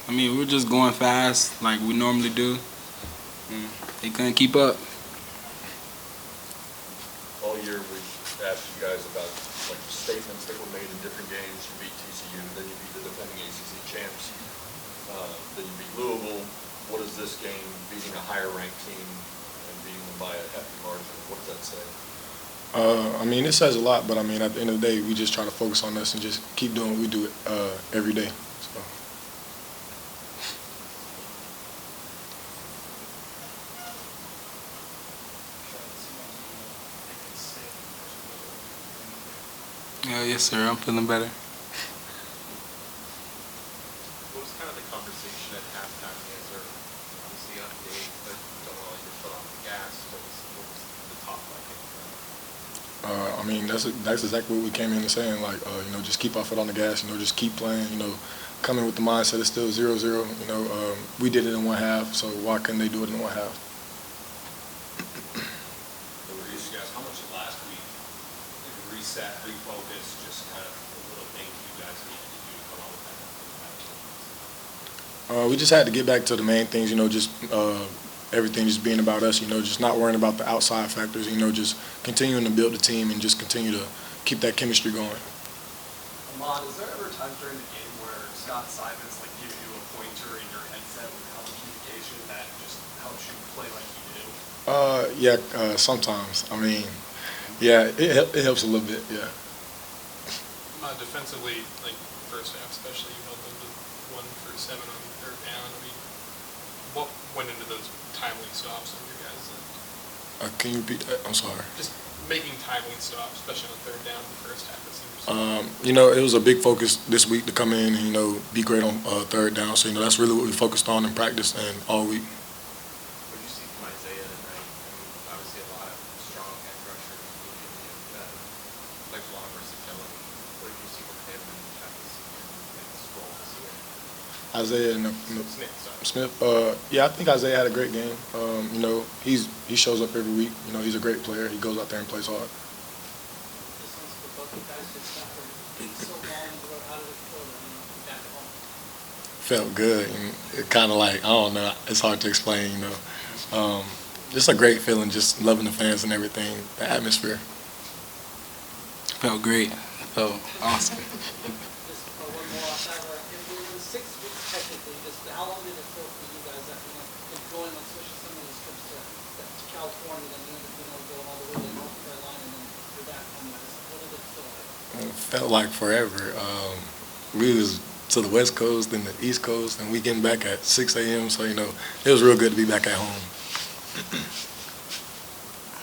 I mean, we're just going fast like we normally do. They couldn't keep up. All year we've asked you guys about like statements that were made in different games. You beat TCU, then you beat the defending ACC champs, then you beat Louisville. What is this game, beating a higher ranked team and beating them by a hefty margin? What does that say? I mean, it says a lot, but I mean, at the end of the day, we just try to focus on us and just keep doing what we do every day. So. Yes, sir. I'm feeling better. What was kind of the conversation at halftime? You guys are obviously on a date, but don't want to let your foot off the gas. What was the talk like? I mean, that's exactly what we came in and saying. Like, just keep our foot on the gas. Just keep playing. Coming with the mindset it's still 0-0. We did it in one half, so why couldn't they do it in one half? How much of last week, like reset, refocus, just kind of the little things you guys needed to do to come out with that? We just had to get back to the main things. Just everything just being about us. Just not worrying about the outside factors. Just continuing to build the team and just continue to keep that chemistry going. Ahmad, is there ever times during the game where Scott Simons give you a pointer in your headset with how much communication that just helps you play like you do? Sometimes. I mean, yeah, it helps a little bit, yeah. Defensively, like first half especially, you held them to 1 for 7 on third down. I mean, what went into those timely stops on your guys' end? Can you repeat that? I'm sorry. Just making timely stops, especially on third down in the first half. It was a big focus this week to come in and, be great on third down. So, that's really what we focused on in practice and all week. What did you see from Isaiah tonight? I mean, obviously a lot of strong edge rushers, like long versatility. What did you see from him and kind of see him in this role this year? Isaiah Smith. I think Isaiah had a great game. He shows up every week. He's a great player. He goes out there and plays hard. Felt good. And it kind of like, I don't know, it's hard to explain, Just a great feeling, just loving the fans and everything, the atmosphere. Felt great. Felt awesome. Just one more off that. In 6 weeks, technically, how long did it feel for you guys after going, especially some of these trips to California, then you ended up going all the way to North Carolina, and then you're back home? What did it feel like? It felt like forever. We was to the West Coast and the East Coast, and we getting back at 6 a.m. So it was real good to be back at home.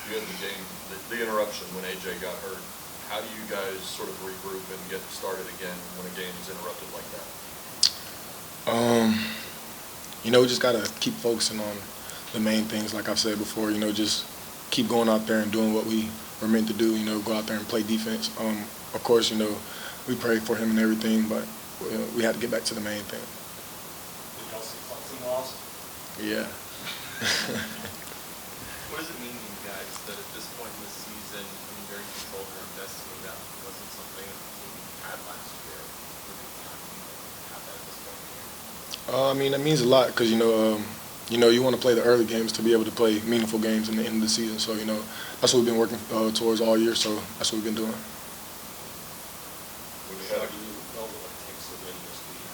You had the game, the interruption when AJ got hurt. How do you guys sort of regroup and get started again when a game is interrupted like that? We just gotta keep focusing on the main things. Like I've said before, just keep going out there and doing what we were meant to do. Go out there and play defense. Of course, we pray for him and everything, but we had to get back to the main thing. Did y'all see Clemson lost? Yeah. What does it mean to you guys that at this point in the season, very controlled your own destiny, that wasn't something that the team had last year? Have that at this point in the year? It means a lot because, you want to play the early games to be able to play meaningful games in the end of the season. So, that's what we've been working towards all year, so that's what we've been doing. When you know what it takes to win this week,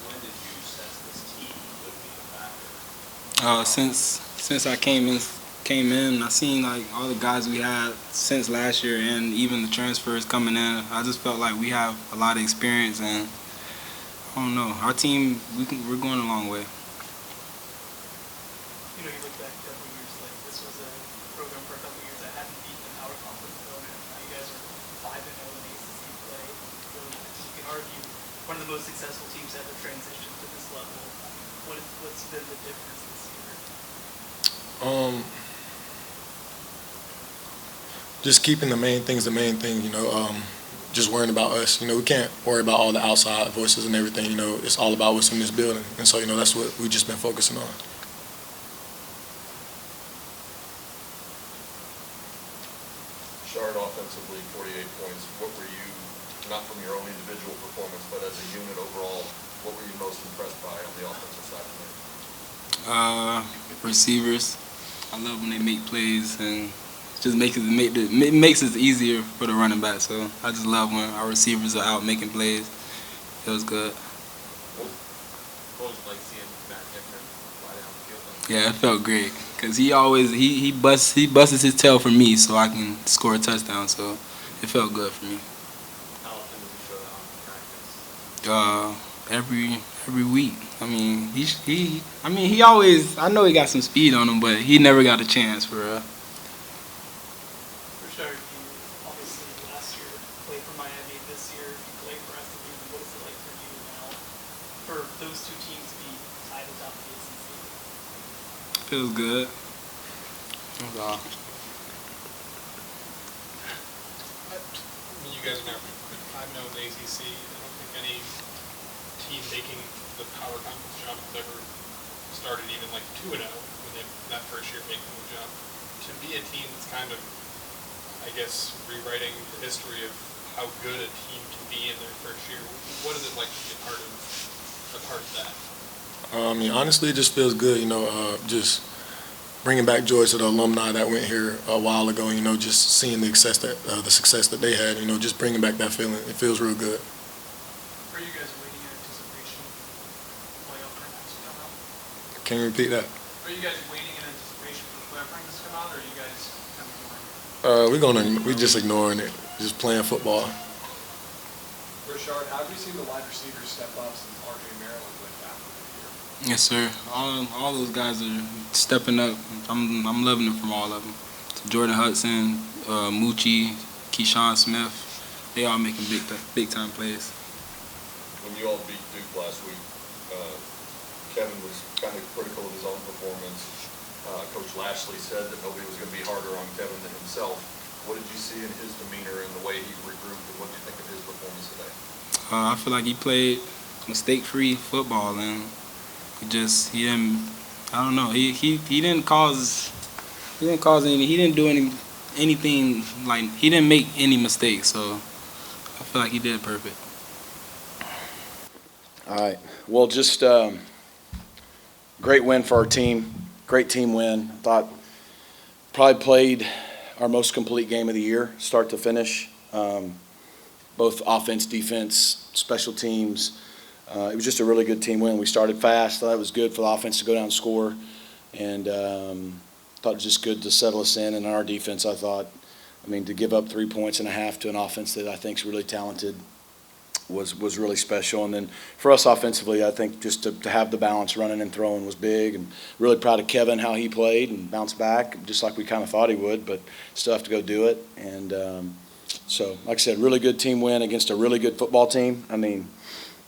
when did you sense this team would be a factor? Since I came in, I seen like all the guys we had since last year, and even the transfers coming in. I just felt like we have a lot of experience, and I don't know, our team, we're going a long way. You look back a couple years, this was a program for a couple years that hadn't beaten the power conference opponent. Now you guys are 5-0 in ACC play. So you can argue one of the most successful teams ever transitioned to this level. What's been the difference this year? Just keeping the main things the main thing, just worrying about us. We can't worry about all the outside voices and everything. It's all about what's in this building. And so, that's what we've just been focusing on. Shard offensively, 48 points. What were you, not from your own individual performance, but as a unit overall, you most impressed by on the offensive side of things? Receivers. I love when they make plays and just it makes it easier for the running back. So I just love when our receivers are out making plays. Feels good. What was it like seeing Matt Dicker fly down the field like that? Yeah, it felt great because he busts his tail for me so I can score a touchdown. So it felt good for me. How often does he show that on practice? Every week. I mean, he always. I know he got some speed on him, but he never got a chance for real. Richard, you obviously last year played for Miami. This year you played for SMU. What is it like for you now for those two teams to be tied atop the ACC? Feels good. That's all. I mean, you guys are now 5-0 in the ACC. I don't think any team making the power conference jump has ever started even like 2-0 when that first year making the jump. To be a team that's kind of, I guess, rewriting the history of how good a team can be in their first year, what is it like to be a part of that? I mean, honestly, it just feels good, just bringing back joy to the alumni that went here a while ago, just seeing the success that they had, just bringing back that feeling. It feels real good. Are you guys waiting in anticipation for playoff rankings to come out? Can you repeat that? Are you guys waiting in anticipation for playoff rankings to come out, or are you guys kind of ignoring it? We're just ignoring it, just playing football. Richard, how have you seen the wide receivers step up since R.J. Maryland went down for the year? Yes, sir. All those guys are stepping up. I'm loving it from all of them. Jordan Hudson, Moochie, Keyshawn Smith, they all making big time plays. When you all beat Duke last week, Kevin was kind of critical of his own performance. Coach Lashley said that nobody was going to be harder on Kevin than himself. What did you see in his demeanor and the way he regrouped, and what did you think of his performance today? I feel like he played mistake-free football, and he didn't. I don't know. He didn't cause any. He didn't do anything like he didn't make any mistakes. So I feel like he did perfect. All right. Well, just great win for our team. Great team win. Thought probably played our most complete game of the year, start to finish. Both offense, defense, special teams. It was just a really good team win. We started fast. Thought it was good for the offense to go down and score. And thought it was just good to settle us in. And on our defense, to give up 3 points and a half to an offense that I think is really talented was really special. And then for us offensively, I think just to have the balance running and throwing was big. And really proud of Kevin, how he played and bounced back, just like we kind of thought he would, but still have to go do it. And so, like I said, really good team win against a really good football team. I mean,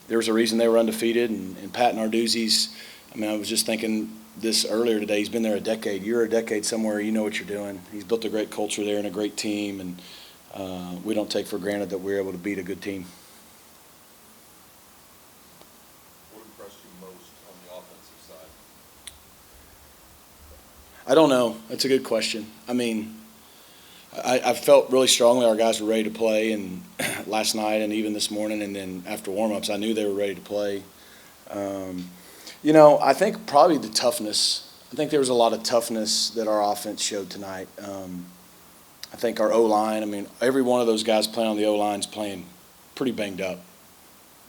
there was a reason they were undefeated. And Pat Narduzzi's, I was just thinking this earlier today, he's been there a decade. You're a decade somewhere, you know what you're doing. He's built a great culture there and a great team. And we don't take for granted that we're able to beat a good team. I don't know. That's a good question. I felt really strongly our guys were ready to play, and last night and even this morning, and then after warm-ups, I knew they were ready to play. I think probably the toughness. I think there was a lot of toughness that our offense showed tonight. I think our O-line, every one of those guys playing on the O-line is playing pretty banged up.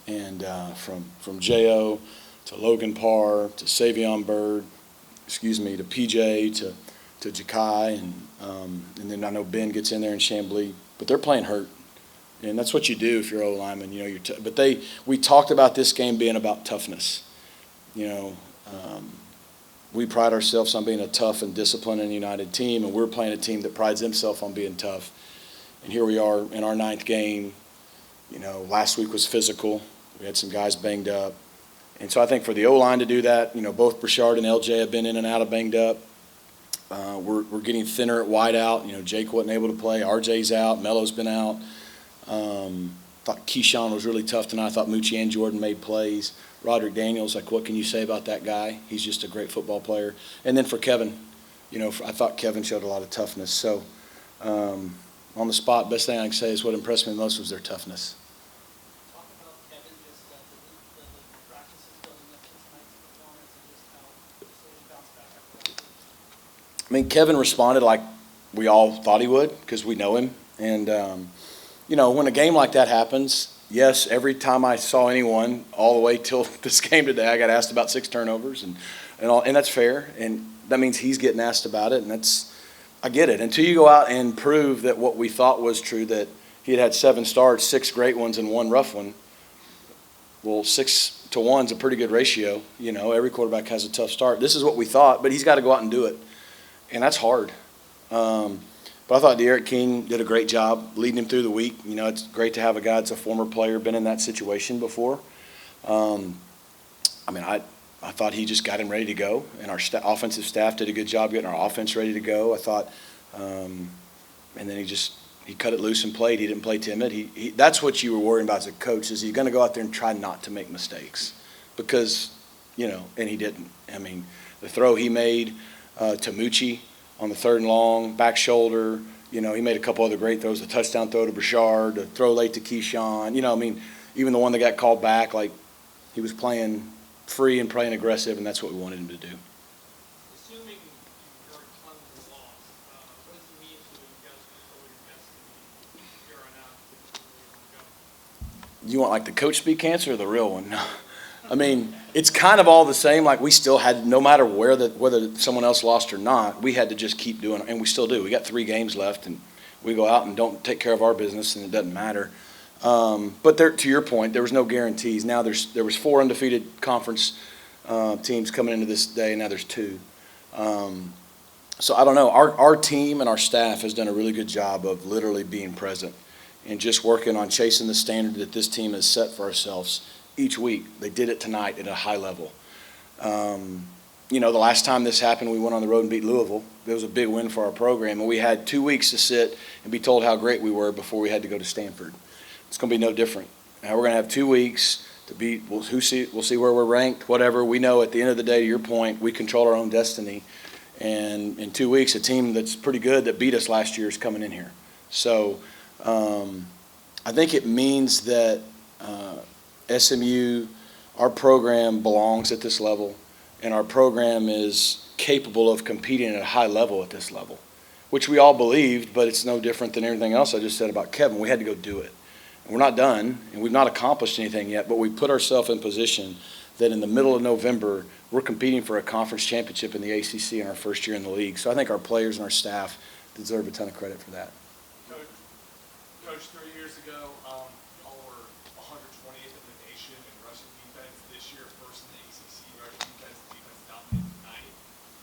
And from J.O. to Logan Parr to Savion Byrd, to PJ, to Ja'Kai, and then I know Ben gets in there and Chambly, but they're playing hurt, and that's what you do if you're O-lineman. We talked about this game being about toughness. We pride ourselves on being a tough and disciplined and united team, and we're playing a team that prides himself on being tough. And here we are in our 9th game. Last week was physical. We had some guys banged up. And so I think for the O-line to do that, both Brashard and LJ have been in and out of banged up. We're getting thinner at wide out. Jake wasn't able to play. RJ's out. Melo's been out. Thought Keyshawn was really tough tonight. I thought Moochie and Jordan made plays. Roderick Daniels, what can you say about that guy? He's just a great football player. And then for Kevin, I thought Kevin showed a lot of toughness. So on the spot, best thing I can say is what impressed me most was their toughness. Talk about Kevin, just the practices I mean, Kevin responded like we all thought he would because we know him. And, when a game like that happens, yes, every time I saw anyone all the way till this game today, I got asked about 6 turnovers and that's fair. And that means he's getting asked about it. And I get it. Until you go out and prove that what we thought was true, that he had 7 starts, 6 great ones and 1 rough one. Well, 6 to 1's a pretty good ratio. Every quarterback has a tough start. This is what we thought, but he's got to go out and do it. And that's hard. But I thought De'Aaron King did a great job leading him through the week. It's great to have a guy that's a former player, been in that situation before. I thought he just got him ready to go, and our offensive staff did a good job getting our offense ready to go. I thought, and then he cut it loose and played. He didn't play timid. That's what you were worrying about as a coach, is he's going to go out there and try not to make mistakes because, and he didn't. The throw he made to Mucci on the 3rd and long, back shoulder, he made a couple other great throws, the touchdown throw to Bouchard, the throw late to Keyshawn. Even the one that got called back, like he was playing free and playing aggressive, and that's what we wanted him to do. Assuming you heard tons of loss, what does it mean to you guys control your destiny here on out? You want like the coach speak answer or the real one? No. It's kind of all the same. Like we still had, no matter whether someone else lost or not, we had to just keep doing it, and we still do. We got 3 games left, and we go out and don't take care of our business, and it doesn't matter. But to your point, there was no guarantees. Now there was 4 undefeated conference teams coming into this day, and now there's 2. So I don't know. Our team and our staff has done a really good job of literally being present and just working on chasing the standard that this team has set for ourselves each week. They did it tonight at a high level. The last time this happened, we went on the road and beat Louisville. It was a big win for our program, and we had 2 weeks to sit and be told how great we were before we had to go to Stanford. It's going to be no different. Now we're going to have 2 weeks to beat. We'll see where we're ranked. Whatever we know, at the end of the day, to your point, we control our own destiny. And in 2 weeks, a team that's pretty good that beat us last year is coming in here. So I think it means that SMU, our program belongs at this level, and our program is capable of competing at a high level at this level, which we all believed, but it's no different than everything else I just said about Kevin. We had to go do it. And we're not done, and we've not accomplished anything yet, but we put ourselves in position that in the middle of November, we're competing for a conference championship in the ACC in our first year in the league. So I think our players and our staff deserve a ton of credit for that. Coach, 3 years ago, y'all were 120th in the nation in rushing defense. This year, first in the ACC rushing defense dominated tonight.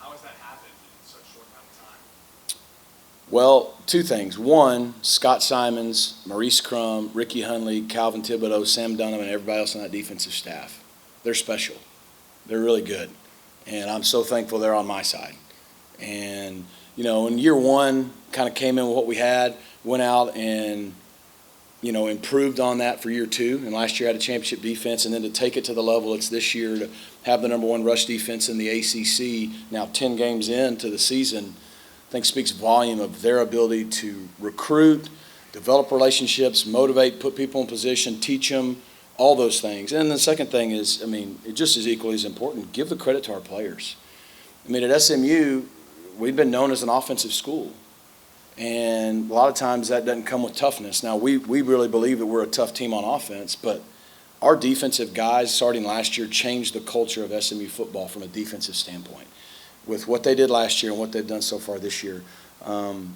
How has that happened in such a short amount of time? Well, 2 things. One, Scott Simons, Maurice Crum, Ricky Hunley, Calvin Thibodeau, Sam Dunham, and everybody else on that defensive staff. They're special. They're really good. And I'm so thankful they're on my side. And, in year 1, kind of came in with what we had, went out and, improved on that for year 2. And last year had a championship defense. And then to take it to the level it's this year, to have the number 1 rush defense in the ACC, now 10 games into the season, I think speaks volume of their ability to recruit, develop relationships, motivate, put people in position, teach them, all those things. And the second thing is, just as equally as important, give the credit to our players. At SMU, we've been known as an offensive school. And a lot of times that doesn't come with toughness. Now, we really believe that we're a tough team on offense, but our defensive guys starting last year changed the culture of SMU football from a defensive standpoint with what they did last year and what they've done so far this year. And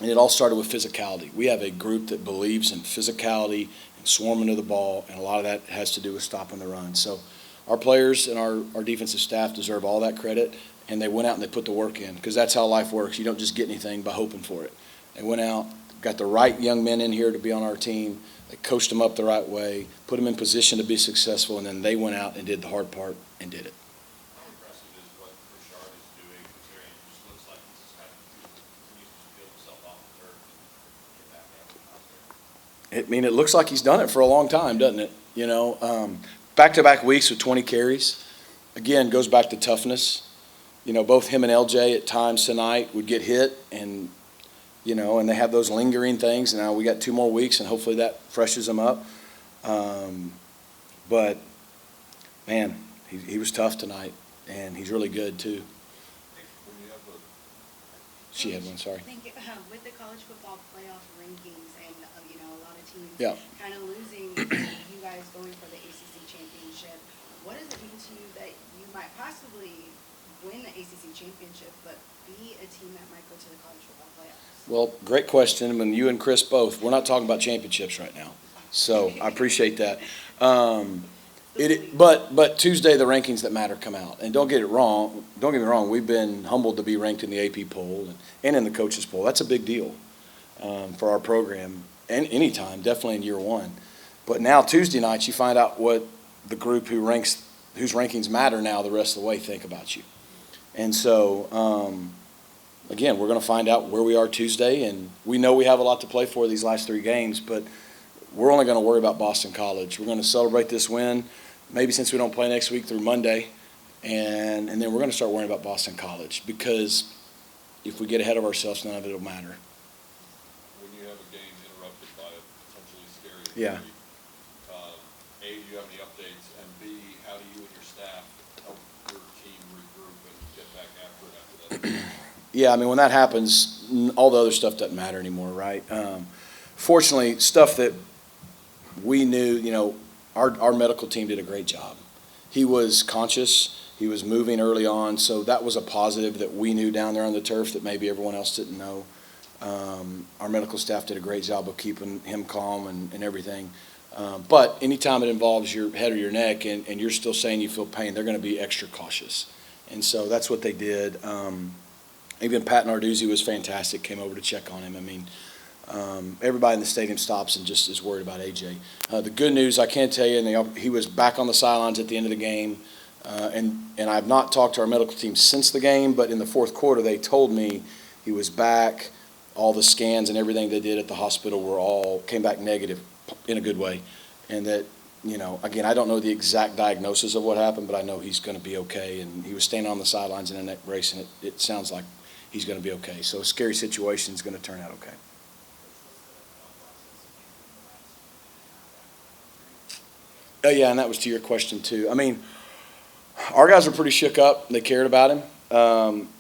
it all started with physicality. We have a group that believes in physicality and swarming to the ball, and a lot of that has to do with stopping the run. So our players and our defensive staff deserve all that credit, and they went out and they put the work in, because that's how life works. You don't just get anything by hoping for it. They went out, got the right young men in here to be on our team. They coached them up the right way, put them in position to be successful, and then they went out and did the hard part and did it. How impressive is what Bouchard is doing, considering it just looks like he's just kind of continues to build himself off the turf and get back out there? It looks like he's done it for a long time, doesn't it? Back-to-back weeks with 20 carries. Again, goes back to toughness. Both him and LJ at times tonight would get hit, and and they have those lingering things. Now we got 2 more weeks, and hopefully that freshens them up. But man, he was tough tonight, and he's really good too. When you have a she had one, sorry. Thank you. With the college football playoff rankings and, a lot of teams Yeah. kind of losing, you guys going for the ACC championship, what does it mean to you that you might possibly win the ACC championship, but be a team that might go to the college football playoffs? Well, great question, and you and Chris both. We're not talking about championships right now, so I appreciate that. But Tuesday the rankings that matter come out, and don't get me wrong. We've been humbled to be ranked in the AP poll and in the coaches poll. That's a big deal for our program, and anytime, definitely in year one. But now Tuesday nights you find out what the group whose rankings matter now the rest of the way think about you, and so. Again, we're going to find out where we are Tuesday, and we know we have a lot to play for these last 3 games, but we're only going to worry about Boston College. We're going to celebrate this win, maybe since we don't play next week through Monday, and then we're going to start worrying about Boston College, because if we get ahead of ourselves, none of it will matter. When you have a game interrupted by a potentially scary injury, A, do you have any updates, and B, how do you and your staff help your team regroup and get back after it after that? Yeah, I mean, when that happens, all the other stuff doesn't matter anymore, right? Fortunately, stuff that we knew, our medical team did a great job. He was conscious. He was moving early on, so that was a positive that we knew down there on the turf that maybe everyone else didn't know. Our medical staff did a great job of keeping him calm and everything. But anytime it involves your head or your neck and you're still saying you feel pain, they're going to be extra cautious. And so that's what they did. Even Pat Narduzzi was fantastic, came over to check on him. I mean, everybody in the stadium stops and just is worried about AJ. The good news, I can tell you, he was back on the sidelines at the end of the game. And I've not talked to our medical team since the game, but in the fourth quarter they told me he was back. All the scans and everything they did at the hospital came back negative in a good way. And that, again, I don't know the exact diagnosis of what happened, but I know he's going to be okay. And he was standing on the sidelines in a neck brace, and it sounds like he's going to be okay. So a scary situation is going to turn out okay. Oh, yeah, and that was to your question, too. I mean, our guys were pretty shook up. They cared about him.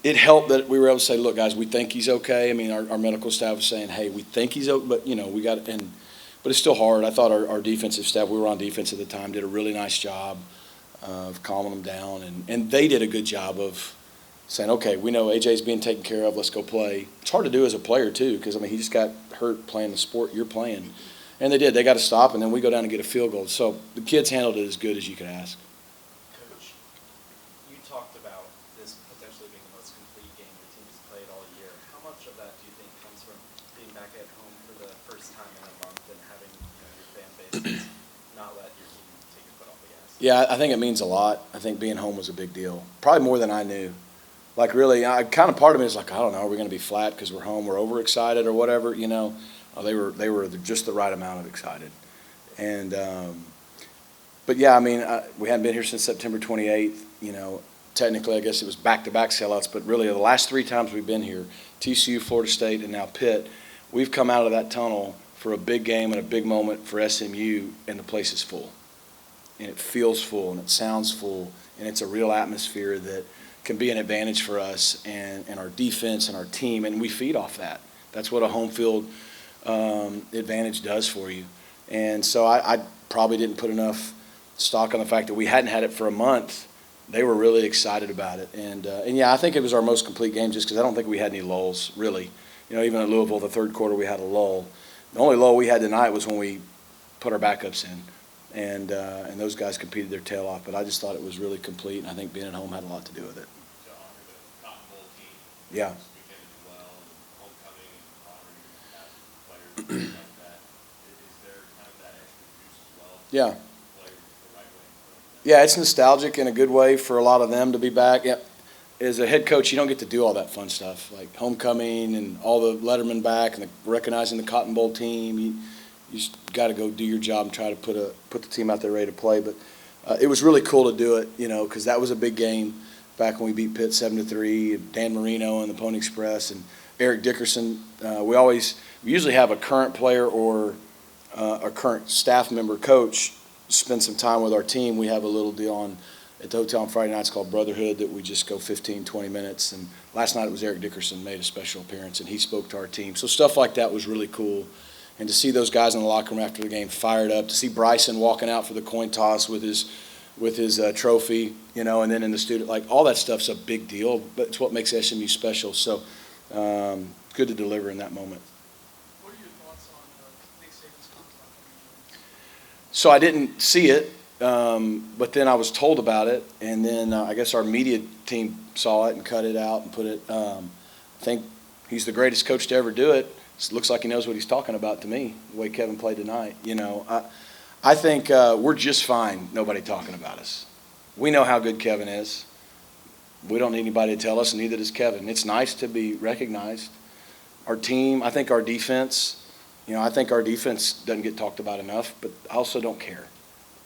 It helped that we were able to say, look, guys, we think he's okay. I mean, our medical staff was saying, hey, we think he's okay, but, we got it. But it's still hard. I thought our defensive staff, we were on defense at the time, did a really nice job of calming them down. And they did a good job of saying, okay, we know AJ's being taken care of, let's go play. It's hard to do as a player, too, because, he just got hurt playing the sport you're playing. And they did. They got to stop, and then we go down and get a field goal. So the kids handled it as good as you could ask. Coach, you talked about this potentially being the most complete game your team has played all year. How much of that do you think comes from being back at home for the first time in a month and having your fan base not let your team take your foot off the gas? Yeah, I think it means a lot. I think being home was a big deal. Probably more than I knew. Like, really, kind of part of me is like, I don't know, are we going to be flat because we're home, we're overexcited or whatever, They were just the right amount of excited. And, but yeah, we hadn't been here since September 28th. Technically, I guess it was back-to-back sellouts, but really the last 3 times we've been here, TCU, Florida State, and now Pitt, we've come out of that tunnel for a big game and a big moment for SMU, and the place is full. And it feels full, and it sounds full, and it's a real atmosphere that can be an advantage for us and our defense and our team, and we feed off that. That's what a home field advantage does for you. And so I probably didn't put enough stock on the fact that we hadn't had it for a month. They were really excited about it. And yeah, I think it was our most complete game just because I don't think we had any lulls, really. Even at Louisville, the third quarter, we had a lull. The only lull we had tonight was when we put our backups in. And those guys competed their tail off. But I just thought it was really complete, and I think being at home had a lot to do with it. Yeah. Yeah. Yeah, it's nostalgic in a good way for a lot of them to be back. Yeah. As a head coach, you don't get to do all that fun stuff, like homecoming and all the Letterman back and recognizing the Cotton Bowl team. You just got to go do your job and try to put the team out there ready to play. But it was really cool to do it, because that was a big game back when we beat Pitt 7-3. Dan Marino and the Pony Express and Eric Dickerson. We usually have a current player or a current staff member coach spend some time with our team. We have a little deal on at the hotel on Friday nights called Brotherhood that we just go 15, 20 minutes. And last night it was Eric Dickerson made a special appearance, and he spoke to our team. So stuff like that was really cool. And to see those guys in the locker room after the game fired up, to see Bryson walking out for the coin toss with his trophy, you know, and then in the student, like all that stuff's a big deal, but it's what makes SMU special. So good to deliver in that moment. What are your thoughts on Nick Saban's contract? So I didn't see it, but then I was told about it, and then I guess our media team saw it and cut it out and put it. I think he's the greatest coach to ever do it. It looks like he knows what he's talking about to me, the way Kevin played tonight. You know, I think we're just fine, nobody talking about us. We know how good Kevin is. We don't need anybody to tell us, and neither does Kevin. It's nice to be recognized. Our team, I think our defense, doesn't get talked about enough, but I also don't care,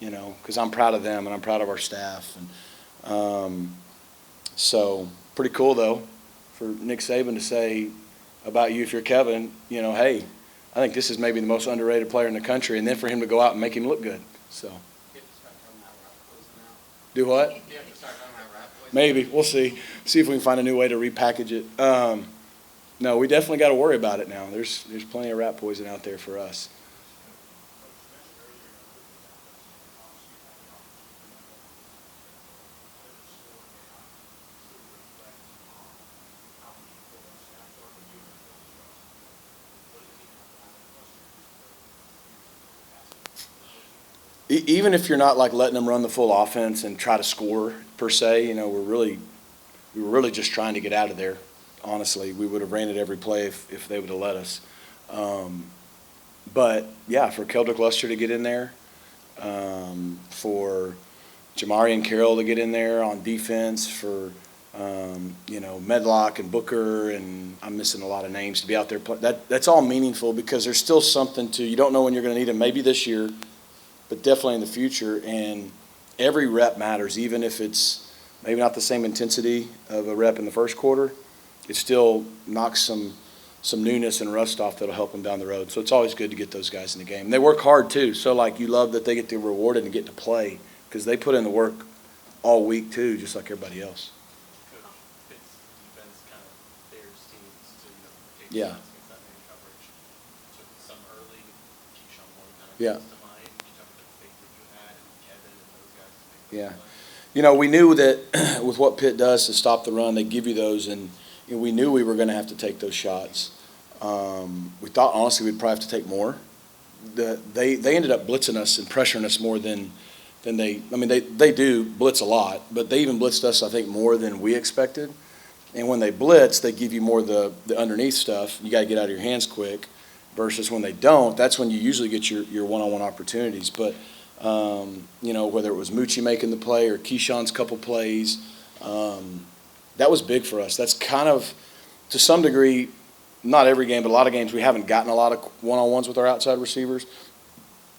you know, because I'm proud of them and I'm proud of our staff. And so pretty cool, though, for Nick Saban to say about you, if you're Kevin, you know, hey, I think this is maybe the most underrated player in the country, and then for him to go out and make him look good. So, do what? Maybe we'll see. See if we can find a new way to repackage it. No, we definitely got to worry about it now. There's plenty of rat poison out there for us. Even if you're not like letting them run the full offense and try to score per se, you know, we were really just trying to get out of there. Honestly, we would have ran it every play if they would have let us. But yeah, for Keldrick Luster to get in there, for Jamari and Carroll to get in there on defense, for Medlock and Booker, and I'm missing a lot of names to be out there. That's all meaningful because there's still something to, you don't know when you're going to need them. Maybe this year, but definitely in the future. And every rep matters, even if it's maybe not the same intensity of a rep in the first quarter. It still knocks some newness and rust off that'll help them down the road. So it's always good to get those guys in the game. And they work hard too. So like you love that they get to be rewarded and get to play because they put in the work all week too, just like everybody else. Coach Pitt's defense kind of bears teams to take Yeah. shots against that man coverage. Took some early. Keyshawn Moore kind of Yeah. comes to mind. You talk about the faith that you had and Kevin and those guys. Yeah. You know, we knew that with what Pitt does to stop the run, they give you those, and we knew we were going to have to take those shots. We thought, honestly, we'd probably have to take more. They ended up blitzing us and pressuring us more than they do blitz a lot, but they even blitzed us, I think, more than we expected. And when they blitz, they give you more of the underneath stuff. You got to get out of your hands quick, versus when they don't, that's when you usually get your one-on-one opportunities. But whether it was Moochie making the play or Keyshawn's couple plays, that was big for us. That's kind of, to some degree, not every game, but a lot of games we haven't gotten a lot of one-on-ones with our outside receivers.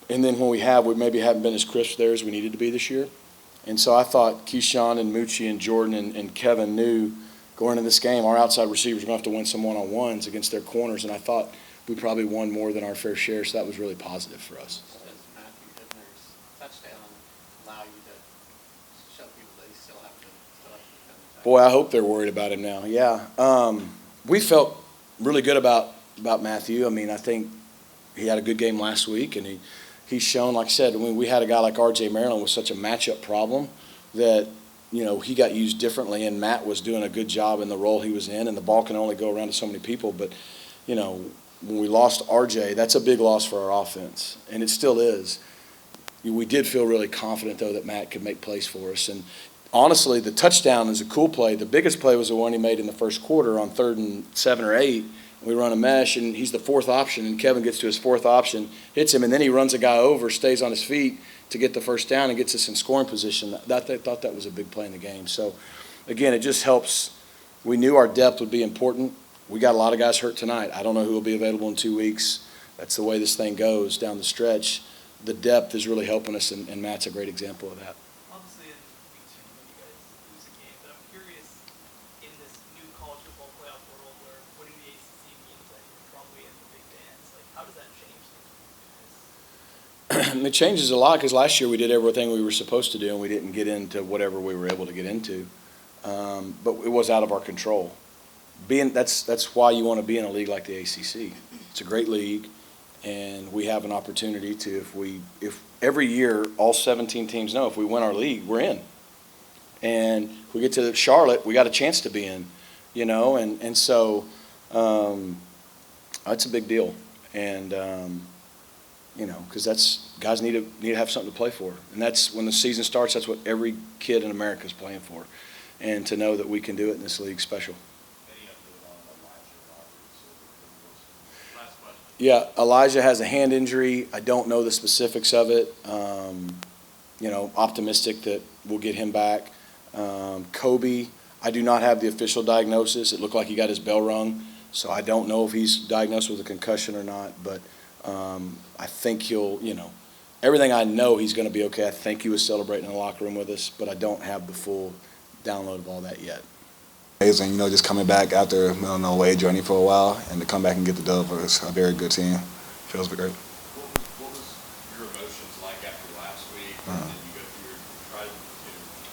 And then when we have, we maybe haven't been as crisp there as we needed to be this year. And so I thought Keyshawn and Moochie and Jordan and Kevin knew going into this game, our outside receivers were going to have to win some one-on-ones against their corners, and I thought we probably won more than our fair share, so that was really positive for us. Does Matthew Hibner's touchdown allow you to show people that he still have to defend the tackle? Boy, I hope they're worried about him now. Yeah. We felt really good about Matthew. I mean, I think he had a good game last week, and he's shown, like I said, when we had a guy like R.J. Maryland with such a matchup problem that, he got used differently, and Matt was doing a good job in the role he was in, and the ball can only go around to so many people. But, when we lost R.J., that's a big loss for our offense, and it still is. We did feel really confident, though, that Matt could make plays for us. And honestly, the touchdown is a cool play. The biggest play was the one he made in the first quarter on 3rd and 7 or 8. We run a mesh, and he's the fourth option, and Kevin gets to his fourth option, hits him, and then he runs a guy over, stays on his feet to get the first down and gets us in scoring position. I thought that was a big play in the game. So, again, it just helps. We knew our depth would be important. We got a lot of guys hurt tonight. I don't know who will be available in 2 weeks. That's the way this thing goes down the stretch. The depth is really helping us, and Matt's a great example of that. Obviously, in week 2, you guys lose a game, but I'm curious, in this new college football playoff world where winning the ACC means that you're probably in the big dance, like, how does that change things for you guys? It changes a lot because last year we did everything we were supposed to do and we didn't get into whatever we were able to get into. But it was out of our control. That's why you want to be in a league like the ACC. It's a great league, and we have an opportunity to, if every year all 17 teams know if we win our league, we're in. And if we get to Charlotte, we got a chance to be in, and so that's a big deal. And, because guys need to have something to play for. And that's when the season starts, that's what every kid in America is playing for. And to know that we can do it in this league is special. Yeah, Elijah has a hand injury. I don't know the specifics of it. Optimistic that we'll get him back. Kobe, I do not have the official diagnosis. It looked like he got his bell rung, so I don't know if he's diagnosed with a concussion or not. But I think he'll, everything I know, he's going to be okay. I think he was celebrating in the locker room with us, but I don't have the full download of all that yet. Amazing, just coming back after away journey for a while, and to come back and get the dub was a very good team. Feels great. What was your emotions like after last week? And then you go through try to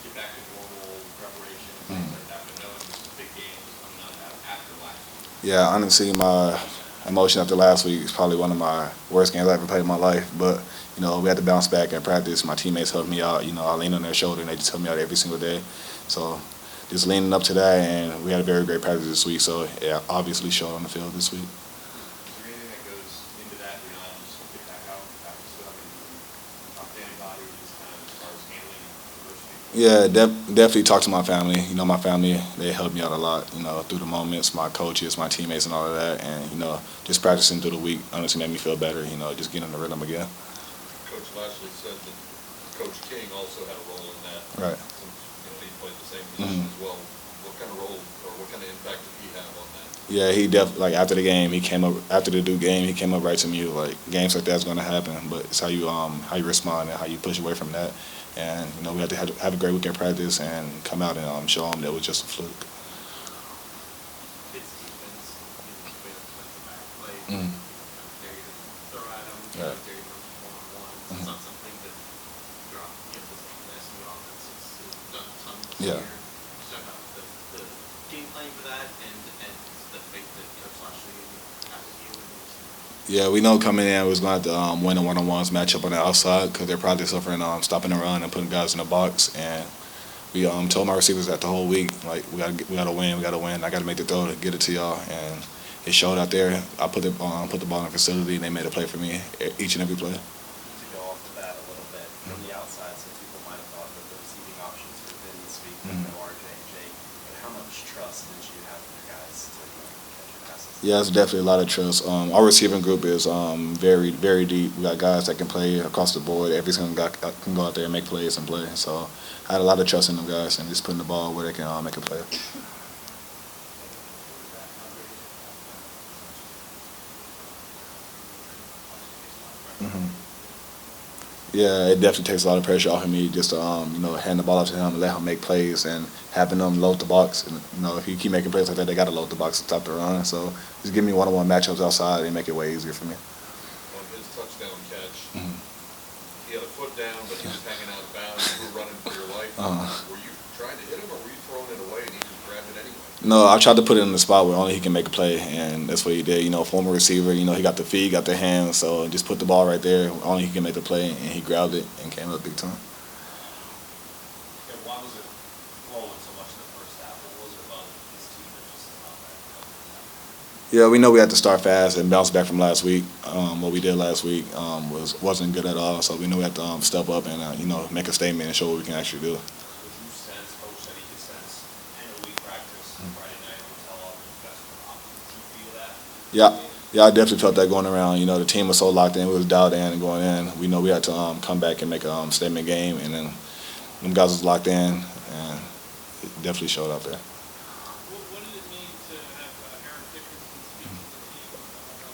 get back to normal preparation and things like that, but knowing this is a big game coming up after last week. Yeah, honestly, my emotion after last week is probably one of my worst games I ever played in my life. But we had to bounce back in practice. My teammates helped me out. I leaned on their shoulder, and they just helped me out every single day. So just leaning up to that, and we had a very great practice this week. So yeah, obviously showed on the field this week. Is there anything that goes into that beyond just get back out and practice stuff and talk to anybody, just kind of as far as handling adversity? Yeah, definitely talk to my family. My family, they helped me out a lot, through the moments, my coaches, my teammates and all of that. And, just practicing through the week honestly made me feel better, just getting in the rhythm again. Coach Lashley said that Coach King also had a role in that. Right. Since, he played the same position as well. What kind of role or what kind of impact did he have on that? Yeah, he definitely, after the game, after the Duke game, he came up right to me, games like that's going to happen, but it's how you respond and how you push away from that. And, we had to have a great weekend practice and come out and show them that it was just a fluke. It's defense, back play, dare you to throw at them, dare you to one-on-one. It's not something that the SMU offense has done a ton this year. Just talk about the game plan for that and the faith that Coach Lashley has with you and your team. Yeah, we know coming in we was going to have to win the one-on-ones matchup on the outside because they're probably suffering stopping the run and putting guys in the box. And we told my receivers that the whole week, we gotta win. I got to make the throw to get it to y'all. And it showed out there. I put the ball in the facility, and they made a play for me each and every play. To go off the bat a little bit from the outside, some people might have thought that the receiving options were thin this week with no RJ and Jake. But how much trust did you have in your guys to catch your passes? Yeah, it's definitely a lot of trust. Our receiving group is very, very deep. We got guys that can play across the board. Every single guy can go out there and make plays and play. So I had a lot of trust in them guys and just putting the ball where they can make a play. Yeah, it definitely takes a lot of pressure off of me just to, hand the ball off to him and let him make plays and having them load the box. And, if you keep making plays like that, they got to load the box to stop the run. So just give me one-on-one matchups outside and make it way easier for me. On his touchdown catch, he had a foot down, but he was hanging out of bounds. You were running for your life. Were you trying to hit him, or were you throwing it away and he just grabbed it anyway? No, I tried to put it in the spot where only he can make a play, and that's what he did. Former receiver, he got the feet, got the hands, so just put the ball right there. Only he can make the play, and he grabbed it and came up big time. Why was it rolling so much in the first half? What was it about this team that just allowed that? Yeah, we know we had to start fast and bounce back from last week. What we did last week wasn't good at all, so we knew we had to step up and make a statement and show what we can actually do. Coach said he could sense end of week practice Friday night hotel all the best for options. Did you feel that? Yeah, I definitely felt that going around. The team was so locked in, we was dialed in and going in. We know we had to come back and make a statement game, and then them guys was locked in, and it definitely showed out there. What did it mean to have Aaron Dickerson speak to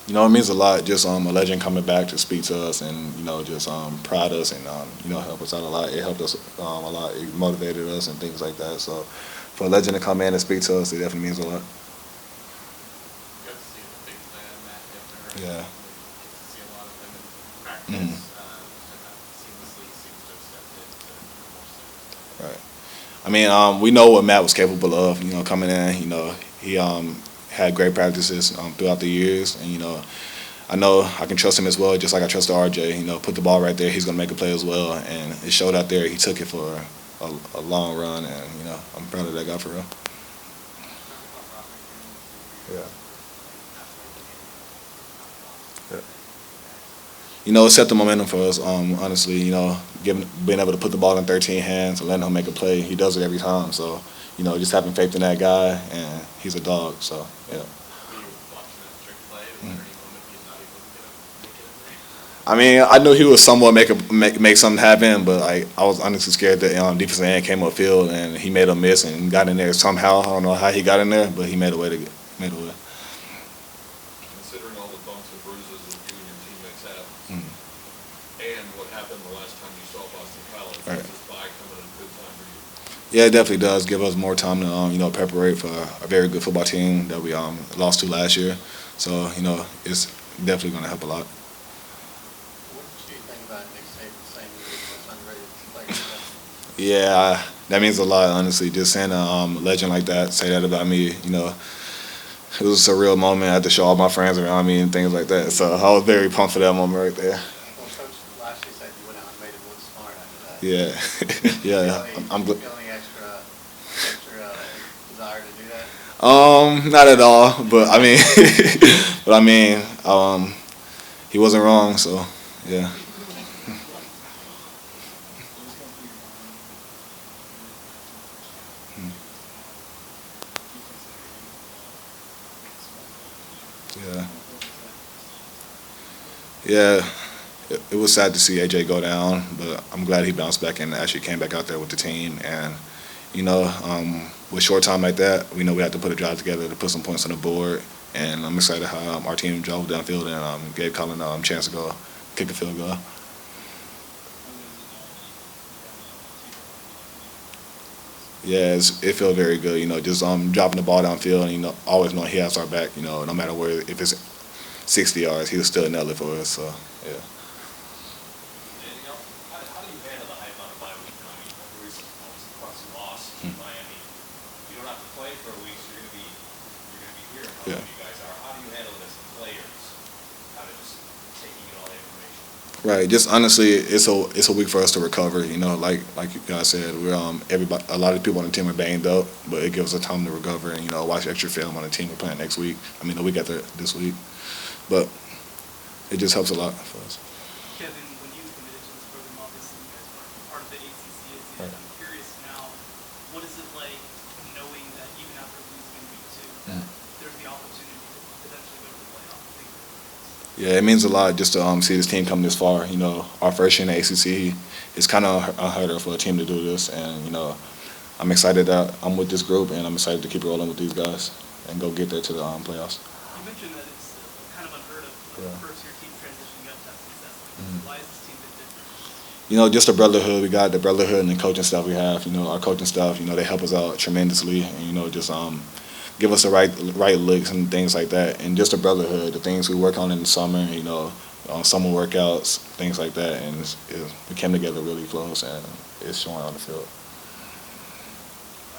the team? It means a lot. Just a legend coming back to speak to us and just prod us and help us out a lot. It helped us a lot. It motivated us and things like that. So for a legend to come in and speak to us, it definitely means a lot. You got to see the big plan, Matt Hiffner. Yeah. You get to see a lot of them in practice. Right. I mean, we know what Matt was capable of, coming in. He had great practices throughout the years. And, I know I can trust him as well, just like I trust RJ. Put the ball right there, he's going to make a play as well. And it showed out there. He took it for a long run. And, I'm proud of that guy for real. Yeah. It set the momentum for us, honestly, being able to put the ball in 13 hands and letting him make a play. He does it every time. So, just having faith in that guy, and he's a dog. So, yeah. I mean, I knew he would somewhat make something happen, but I was honestly scared that defensive end came upfield and he made a miss and got in there somehow. I don't know how he got in there, but he made a way. Considering all the bumps and bruises that you and your teammates have, and what happened the last time you saw Boston College, Right. does this bye come at a good time for you? Yeah, it definitely does give us more time to prepare for a very good football team that we lost to last year. So it's definitely going to help a lot. What did you think about Nick Saban saying he was underrated player today? Yeah, that means a lot, honestly. Just saying a legend like that, say that about me, it was a surreal moment. I had to show all my friends around me and things like that. So I was very pumped for that moment right there. Well, Coach last year said you went out and made him look smart after that. Yeah, yeah. I'm Feel any extra desire to do that? Not at all, but I mean, he wasn't wrong, so yeah. Yeah. Yeah, it was sad to see AJ go down, but I'm glad he bounced back and actually came back out there with the team. And, with short time like that, we know we have to put a drive together to put some points on the board. And I'm excited how our team drove downfield and gave Colin a chance to go kick a field goal. Yeah, it feels very good, just dropping the ball downfield and, always knowing he has our back, no matter where, if it's 60 yards, he'll still nail it for us, so, yeah. Anything else? How do you handle the hype on a bye week? I mean, a recent plus loss to Miami. You don't have to play for a week, so you're gonna be here. How Yeah. you guys are. How do you handle it as the players? Kind of just taking in all the information. Right, just honestly, it's a week for us to recover. Like you guys said, we're a lot of people on the team are banged up, but it gives us time to recover and watch extra film on the team we're playing next week. I mean, the week after this week, but it just helps a lot for us. Kevin, when you committed to this program, obviously you guys weren't part of the ACC as yet. Right. I'm curious now, what is it like knowing that even after losing in week 2, that there's the opportunity to potentially go to the playoff? Yeah, it means a lot just to see this team come this far. Our first year in the ACC is kind of unheard of for a team to do this, and I'm excited that I'm with this group, and I'm excited to keep rolling with these guys and go get there to the playoffs. You mentioned that it's kind of unheard of, like Yeah. first-year team transitioning up to have success. Why is this team a bit different? Just the brotherhood. We got the brotherhood and the coaching staff we have. Our coaching staff, they help us out tremendously, and just give us the right looks and things like that. And just the brotherhood, the things we work on in the summer, summer workouts, things like that. And we came together really close, and it's showing on the field.